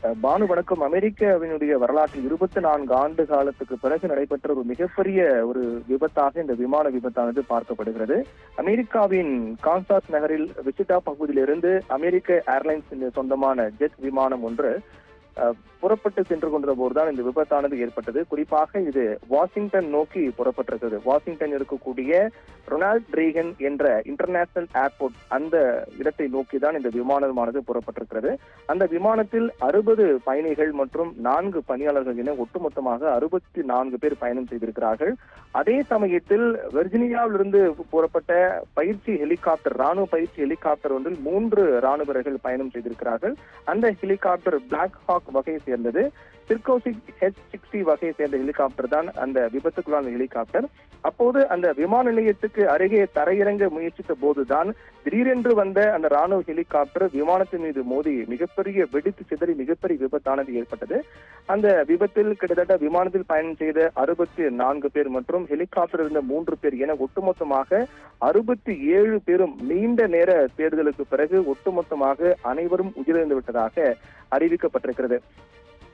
பானு வணக்கம். அமெரிக்காவினுடைய வரலாற்றில் 24 ஆண்டு காலத்துக்கு பிறகு நடைபெற்ற ஒரு மிகப்பெரிய ஒரு விபத்தாக இந்த விமான விபத்தானது பார்க்கப்படுகிறது. அமெரிக்காவின் கான்சாஸ் நகரில் விசிட்டா பகுதியிலிருந்து அமெரிக்க ஏர்லைன்ஸ் சொந்தமான ஜெட் விமானம் ஒன்று புறப்பட்டு சென்று கொண்ட போதுதான் இந்த விபத்தானது ஏற்பட்டது. குறிப்பாக இது வாஷிங்டன் நோக்கி புறப்பட்டிருக்கிறது. வாஷிங்டன் இருக்கக்கூடிய ரொனால்ட் ரீகன் என்ற இன்டர்நேஷனல் ஏர்போர்ட் அந்த இடத்தை நோக்கிதான் இந்த விமானமானது புறப்பட்டிருக்கிறது. அந்த விமானத்தில் 60 பயணிகள் மற்றும் 4 பணியாளர்கள் என ஒட்டுமொத்தமாக 64 பேர் பயணம் செய்திருக்கிறார்கள். அதே சமயத்தில் வெர்ஜீனியாவிலிருந்து புறப்பட்ட பயிற்சி ஹெலிகாப்டர், ராணுவ பயிற்சி ஹெலிகாப்டர் ஒன்றில் 3 ராணுவ வீரர்கள் பயணம் செய்திருக்கிறார்கள். அந்த ஹெலிகாப்டர் பிளாக் ஹாக் வகையை சேர்ந்தது. சிர்கோசிக் H-60 வகையை சேர்ந்த ஹெலிகாப்டர் தான் அந்த விபத்துக்குள்ளான ஹெலிகாப்டர். அப்போது அந்த விமான நிலையத்துக்கு அருகே தரையிறங்க முயற்சித்த போதுதான் திடீரென்று வந்த அந்த ராணுவ ஹெலிகாப்டர் விமானத்தின் மீது மோதி மிகப்பெரிய வெடித்து சிதறி மிகப்பெரிய விபத்தானது ஏற்பட்டது. அந்த விபத்தில் கிட்டத்தட்ட விமானத்தில் பயணம் செய்த 64 பேர் மற்றும் ஹெலிகாப்டர் இருந்த 3 பேர் என ஒட்டுமொத்தமாக 67 பேரும் நீண்ட நேர தேடுதலுக்கு பிறகு ஒட்டுமொத்தமாக அனைவரும் உயிரிழந்து விட்டதாக அறிவிக்கப்பட்டிருக்கிறது.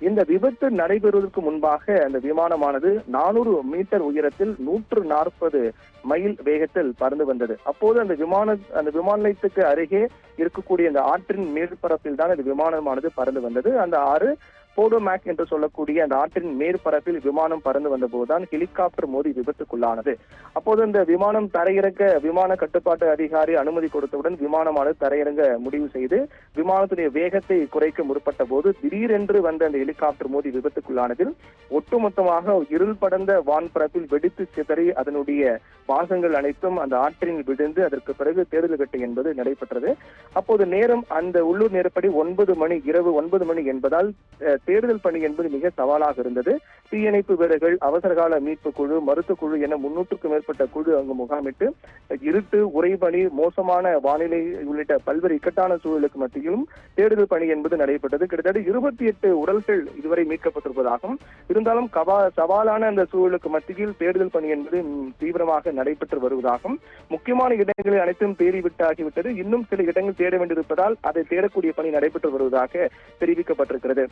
இந்த விபத்து நடைபெறுவதற்கு முன்பாக அந்த விமானமானது 400 மீட்டர் உயரத்தில் 140 மைல் வேகத்தில் பறந்து வந்தது. அப்போது அந்த விமான நிலையத்துக்கு அருகே இருக்கக்கூடிய அந்த ஆற்றின் மேற்பரப்பில் தான் அந்த விமானமானது பறந்து வந்தது. அந்த ஆறு போடோமேக் என்று சொல்லக்கூடிய அந்த ஆற்றின் மேற்பரப்பில் விமானம் பறந்து வந்த போதுதான் ஹெலிகாப்டர் மோதி விபத்துக்குள்ளானது. அப்போது அந்த விமானம் தரையிறக்க விமான கட்டுப்பாட்டு அதிகாரி அனுமதி கொடுத்தவுடன் விமானமானது தரையிறங்க முடிவு செய்து விமானத்துடைய வேகத்தை குறைக்க முற்பட்ட போது திடீரென்று வந்த அந்த ஹெலிகாப்டர் மோதி விபத்துக்குள்ளானதில் ஒட்டுமொத்தமாக இருள் படர்ந்த வான்பரப்பில் வெடித்து சிதறி அதனுடைய பாகங்கள் அனைத்தும் அந்த ஆற்றில் விழுந்து அதற்கு பிறகு தேடுதல் வேட்டை என்பது நடைபெற்றது. அப்போது நேரம் அந்த உள்ளூர் நேரப்படி 9 மணி, இரவு 9 மணி என்பதால் தேடுதல் பணி என்பது மிக சவாலாக இருந்தது. தீயணைப்பு வீரர்கள், அவசரகால மீட்பு குழு, மருத்துவ குழு என 300க்கும் மேற்பட்ட குழு அங்கு முகாமிட்டு இருட்டு, உறைபனி, மோசமான வானிலை உள்ளிட்ட பல்வேறு இக்கட்டான சூழலுக்கு மத்தியிலும் தேடுதல் பணி என்பது நடைபெற்றது. கிட்டத்தட்ட 28 உடல்கள் இதுவரை மீட்கப்பட்டிருப்பதாகவும் இருந்தாலும் சவாலான அந்த சூழலுக்கு மத்தியில் தேடுதல் பணி என்பது தீவிரமாக நடைபெற்று வருவதாகவும் முக்கியமான இடங்களில் அனைத்தும் தேடிவிட்டாகிவிட்டது. இன்னும் சில இடங்கள் தேட வேண்டியிருப்பதால் அதை தேடக்கூடிய பணி நடைபெற்று வருவதாக தெரிவிக்கப்பட்டிருக்கிறது.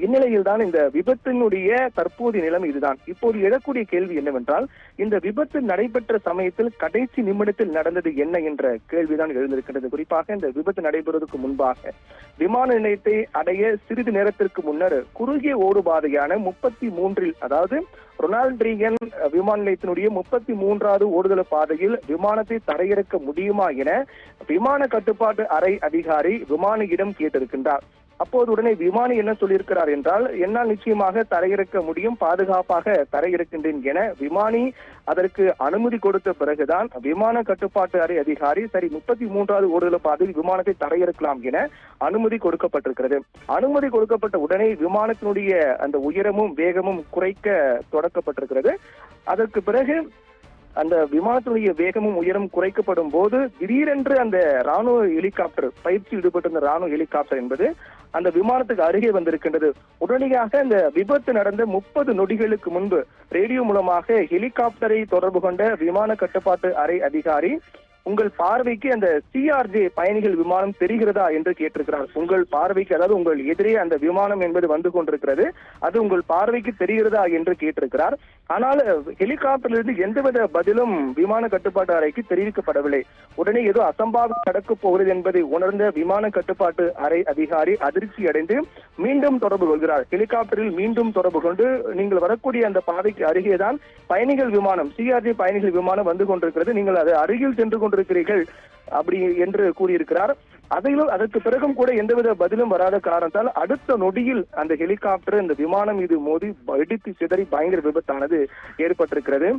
இந்நிலையில் தான் இந்த விபத்தினுடைய தற்போதைய நிலைமை இதுதான். இப்போது எழக்கூடிய கேள்வி என்னவென்றால், இந்த விபத்து நடைபெற்ற சமயத்தில் கடைசி நிமிடத்தில் நடந்தது என்ன என்ற கேள்விதான் எழுந்திருக்கிறது. குறிப்பாக இந்த விபத்து நடைபெறுவதற்கு முன்பாக விமான நிலையத்தை அடைய சிறிது நேரத்திற்கு முன்னர் குறுகிய ஓடுபாதையான 33 அதாவது ரொனால்ட் ரீகன் விமான நிலையத்தினுடைய 33வது ஓடுதல் பாதையில் விமானத்தை தரையிறக்க முடியுமா என விமான கட்டுப்பாட்டு அறை அதிகாரி விமானியிடம் கேட்டிருக்கின்றார். அப்போது உடனே விமானி என்ன சொல்லியிருக்கிறார் என்றால், என்னால் நிச்சயமாக தரையிறக்க முடியும், பாதுகாப்பாக தரையிறக்கின்றேன் என விமானி அதற்கு அனுமதி கொடுத்த பிறகுதான் விமான கட்டுப்பாட்டு அறை அதிகாரி சரி 33வது ஓடுதல் பாதையில் விமானத்தை தரையிறக்கலாம் என அனுமதி கொடுக்கப்பட்டிருக்கிறது. அனுமதி கொடுக்கப்பட்ட உடனே விமானத்தினுடைய அந்த உயரமும் வேகமும் குறைக்க தொடக்கப்பட்டிருக்கிறது. அதற்கு பிறகு அந்த விமானத்தினுடைய வேகமும் உயரம் குறைக்கப்படும் போது திடீரென்று அந்த ராணுவ ஹெலிகாப்டர், பயிற்சியில் ஈடுபட்டிருந்த ராணுவ ஹெலிகாப்டர் என்பது அந்த விமானத்துக்கு அருகே வந்திருக்கின்றது. உடனடியாக அந்த விபத்து நடந்த 30 நொடிகளுக்கு முன்பு ரேடியோ மூலமாக ஹெலிகாப்டரை தொடர்பு கொண்ட விமான கட்டுப்பாட்டு அறை அதிகாரி, உங்கள் பார்வைக்கு அந்த CRJ பயணிகள் விமானம் தெரிகிறதா என்று கேட்டிருக்கிறார். உங்கள் பார்வைக்கு, அதாவது உங்கள் எதிரே அந்த விமானம் என்பது வந்து கொண்டிருக்கிறது, அது உங்கள் பார்வைக்கு தெரிகிறதா என்று கேட்டிருக்கிறார். ஆனால் ஹெலிகாப்டரிலிருந்து எந்தவித பதிலும் விமான கட்டுப்பாட்டு அறைக்கு தெரிவிக்கப்படவில்லை. உடனே ஏதோ அசம்பாவிதம் நடக்கப் போகிறது என்பதை உணர்ந்த விமான கட்டுப்பாட்டு அறை அதிகாரி அதிர்ச்சி அடைந்து மீண்டும் தொடர்பு கொள்கிறார். ஹெலிகாப்டரில் மீண்டும் தொடர்பு கொண்டு, நீங்கள் வரக்கூடிய அந்த பாதைக்கு அருகேதான் பயணிகள் விமானம், CRJ பயணிகள் விமானம் வந்து கொண்டிருக்கிறது, நீங்கள் அது அருகில் சென்று கொண்டிருக்கிறீர்கள் அப்படி என்று கூறியிருக்கிறார். அதற்கு பிறகும் கூட எந்தவித பதிலும் வராத காரணத்தால் அடுத்த நொடியில் அந்த ஹெலிகாப்டர் இந்த விமானம் மீது மோதி வெடித்து சிதறி பயங்கர விபத்தானது ஏற்பட்டிருக்கிறது.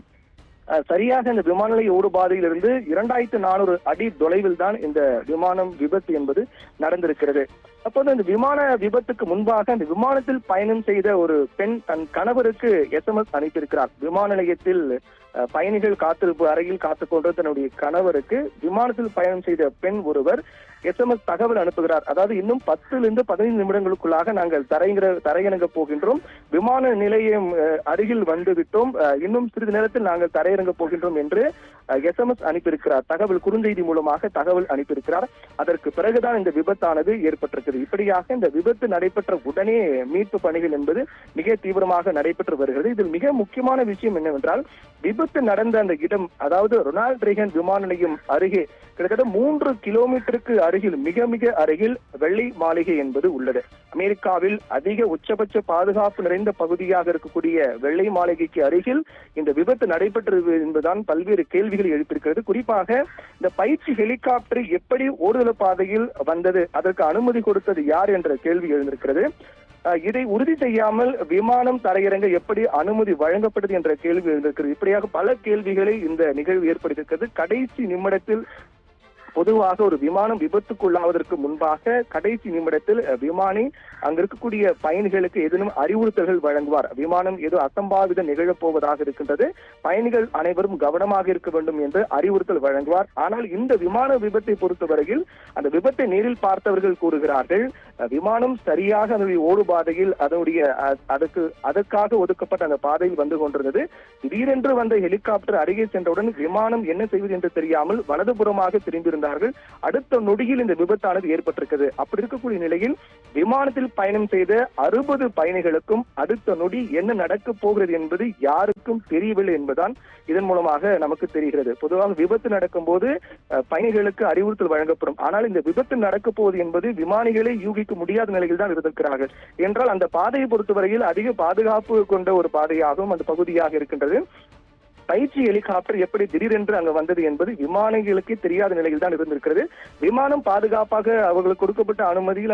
சரியாக இந்த விமான நிலைய ஓடுபாதையிலிருந்து 2400 அடி தொலைவில் தான் இந்த விமானம் விபத்து என்பது நடந்திருக்கிறது. அப்போது இந்த விமான விபத்துக்கு முன்பாக அந்த விமானத்தில் பயணம் செய்த ஒரு பெண் தன் கணவருக்கு SMS அனுப்பியிருக்கிறார். விமான நிலையத்தில் பயணிகள் காத்திருப்பு அறையில் காத்துக்கொண்டு தன்னுடைய கணவருக்கு விமானத்தில் பயணம் செய்த பெண் ஒருவர் SMS தகவல் அனுப்புகிறார். அதாவது இன்னும் 10 to 15 நிமிடங்களுக்குள்ளாக நாங்கள் தரையிறங்க போகின்றோம், விமான நிலையம் அருகில் வந்து விட்டோம், இன்னும் சிறிது நேரத்தில் நாங்கள் தரையிறங்க போகின்றோம் என்று SMS அனுப்பியிருக்கிறார். தகவல் குறுஞ்செய்தி மூலமாக தகவல் அனுப்பியிருக்கிறார். அதற்கு பிறகுதான் இந்த விபத்தானது ஏற்பட்டிருக்கிறது. இப்படியாக இந்த விபத்து நடைபெற்ற உடனே மீட்பு பணிகள் என்பது மிக தீவிரமாக நடைபெற்று வருகிறது. இதில் மிக முக்கியமான விஷயம் என்னவென்றால், விபத்து நடந்த அந்த இடம், அதாவது ரொனால்ட் ரீகன் விமான நிலையம் அருகே கிட்டத்தட்ட 3 கிலோமீட்டருக்கு அருகில், மிக மிக அருகில் வெள்ளை மாளிகை என்பது உள்ளது. அமெரிக்காவில் அதிக உச்சபட்ச பாதுகாப்பு நிறைந்த பகுதியாக இருக்கக்கூடிய வெள்ளை மாளிகைக்கு அருகில் இந்த விபத்து நடைபெற்றது என்பதுதான் பல்வேறு கேள்விகள் எழுப்பியிருக்கிறது. குறிப்பாக இந்த பயிற்சி ஹெலிகாப்டர் எப்படி ஓடுதல் பாதையில் வந்தது, அதற்கு அனுமதி கொடுத்தது யார் என்ற கேள்வி எழுந்திருக்கிறது. இதை உறுதி செய்யாமல் விமானம் தரையிறங்க எப்படி அனுமதி வழங்கப்பட்டது என்ற கேள்வி எழுந்திருக்கிறது. இப்படியாக பல கேள்விகளை இந்த நிகழ்வு ஏற்படுத்தியிருக்கிறது. கடைசி நிமிடத்தில், பொதுவாக ஒரு விமானம் விபத்துக்குள்ளாவதற்கு முன்பாக கடைசி நிமிடத்தில் விமானி அங்க இருக்கக்கூடிய பயணிகளுக்கு ஏதேனும் அறிவுறுத்தல்கள் வழங்குவார். விமானம் ஏதோ அசம்பாவிதம் நிகழப்போவதாக இருக்கின்றது, பயணிகள் அனைவரும் கவனமாக இருக்க வேண்டும் என்று அறிவுறுத்தல் வழங்குவார். ஆனால் இந்த விமான விபத்தை பொறுத்தவரையில் அந்த விபத்தை நேரில் பார்த்தவர்கள் கூறுகிறார்கள், விமானம் சரியாக அதனுடைய ஓடுபாதையில் அதற்காக ஒதுக்கப்பட்ட அந்த பாதையில் வந்து கொண்டிருந்தது. திடீரென்று வந்த ஹெலிகாப்டர் அருகே சென்றவுடன் விமானம் என்ன செய்வது என்று தெரியாமல் வலதுபுறமாக திரும்பியிருந்தார்கள். அடுத்த நொடியில் இந்த விபத்தானது ஏற்பட்டிருக்கிறது. அப்படி இருக்கக்கூடிய நிலையில் விமானத்தில் பயணம் செய்த 60 பயணிகளுக்கும் அடுத்த நொடி என்ன நடக்கப் போகிறது என்பது யாருக்கும் தெரியவில்லை என்பதுதான் இதன் மூலமாக நமக்கு தெரிகிறது. பொதுவாக விபத்து நடக்கும் போது பயணிகளுக்கு அறிவுறுத்தல் வழங்கப்படும். ஆனால் இந்த விபத்து நடக்கப் போவது என்பது விமானிகளை யூகிக்க முடியாத நிலையில் தான் இருந்திருக்கிறார்கள். என்றால் அந்த பாதையை பொறுத்தவரையில் அதிக பாதுகாப்பு கொண்ட ஒரு பாதையாகவும் அந்த பகுதியாக இருக்கின்றது. பயிற்சி ஹெலிகாப்டர் எப்படி திடீரென்று அங்கு வந்தது என்பது விமானிகளுக்கு தெரியாத நிலையில் தான் இருந்திருக்கிறது. விமானம் பாதுகாப்பாக அவர்களுக்கு கொடுக்கப்பட்ட அனுமதியில்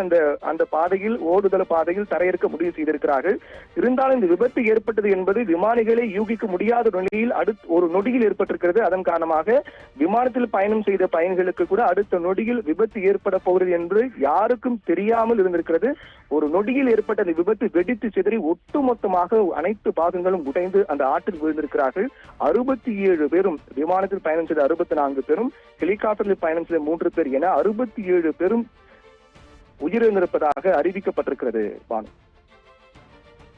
அந்த பாதையில், ஓடுதல் பாதையில் தரையிறக்க முடிவு செய்திருக்கிறார்கள். இருந்தாலும் இந்த விபத்து ஏற்பட்டது என்பது விமானிகளை யூகிக்க முடியாத நிலையில் ஒரு நொடியில் ஏற்பட்டிருக்கிறது. அதன் காரணமாக விமானத்தில் பயணம் செய்த பயணிகளுக்கு கூட அடுத்த நொடியில் விபத்து ஏற்பட போகிறது என்று யாருக்கும் தெரியாமல் இருந்திருக்கிறது. ஒரு நொடியில் ஏற்பட்ட அந்த விபத்து வெடித்து சிதறி ஒட்டுமொத்தமாக அனைத்து பாகங்களும் உடைந்து அந்த ஆற்றில் விழுந்திருக்கிறார்கள். 67 பேரும், விமானத்தில் பயணம் செய்த 64 பேரும், ஹெலிகாப்டரில் பயணம் செய்த 3 பேர் என 67 பேரும் உயிரிழந்திருப்பதாக அறிவிக்கப்பட்டிருக்கிறது. பானு.